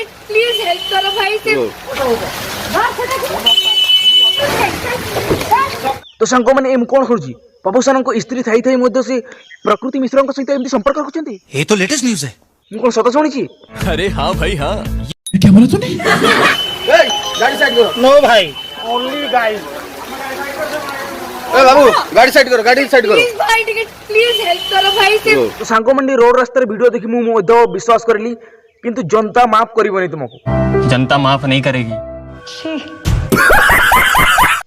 ଟିକେ please help କର ଭାଇ ସେ तो सांग मैंने एम कौन करुँची बाबूसान को स्त्री थाई थाई मध्य से प्रकृति मिश्र सहित एमती संपर्क रखुଛନ୍ତି ये तो लेटेस्ट न्यूज़ है। मु कोन सत शुणी अरे हाँ भाई हाँ। क्या बोला तूने? गाड़ी साइड करो नो भाई ओनली गाइस ए बाबू गाड़ी साइड करो प्लीज भाई ଟିକେ ପ୍ଲିଜ ହେଲ୍ପ କର ଭାଇ ସେ तो सांग मंडी रोड रास्ता वीडियो देखि मु मध्य विश्वास करली किंतु जनता माफ करिवनी तुमको जनता माफ नहीं करेगी।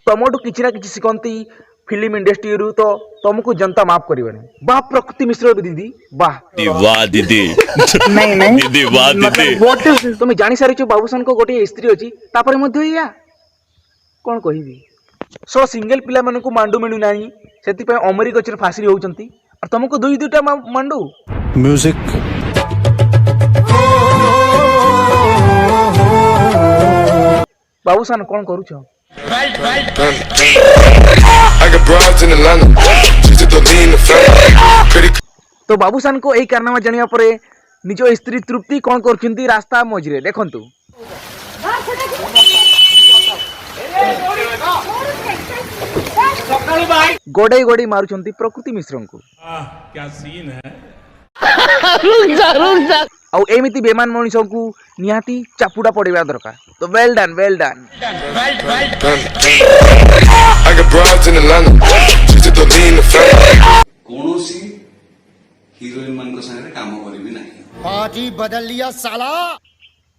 तमठू किछि ना किछि सिकंती फिल्म इंडस्ट्री रु तो तुमको जनता माफ करिवनी वाह प्रकृति मिश्र दीदी वाह वाह दीदी नहीं नहीं दीदी वाह दीदी व्हाट इज तुम जानि सारिछ बाबूसान को गोटे स्त्री अछि तापर मध्य या कोन कहिबी सो सिंगल पिला मन को मांडू मिलु नाही सेति पे अमरी गचर फासी होउचंती और तुमको दुई दुटा मांडू म्यूजिक बाबूसान कोन करूछ I got broads in Atlanta. She's a lean the family. Pretty तो बाबूसान को एई कारनामा जानिया परे निज स्त्री तृप्ति कोन करछंती रास्ता मझरे देखंतु गोडे गोडी मारुछंती प्रकृति मिश्रं को क्या सीन है। आउ एमिति बेमान मनिष को निहाती चापुडा पड़िबा दरकार तो well done I got broads in Atlanta. She's a lean the family. कौनसी हीरोइन मान संगे काम करी ना पार्टी बदल लिया साला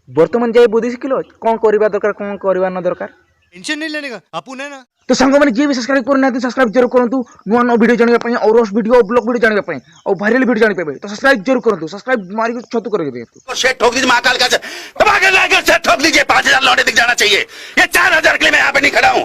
वर्तमान जाय बुद्धि सिखिलो कोन करबा दरकार कोन करबा न दरकार टेंशन नहीं लेने का अपन है ना। तो संग माने जे भी सब्सक्राइब करना सब्सक्राइब जरूर करंतु नुआ नुआ वीडियो जानिबा पई और उस वीडियो ब्लॉग वीडियो जानिबा पई और वायरल वीडियो जानि पाबे तो सब्सक्राइब जरूर करंतु सब्सक्राइब मारी को छतु कर देतु शेट ठोक दीजिए महाकाल का दबा के लाकर से ठोक दीजिए 5000 लौटे दिख जाना चाहिए ये 4000 के लिए मैं यहाँ पे नहीं खड़ा हूँ।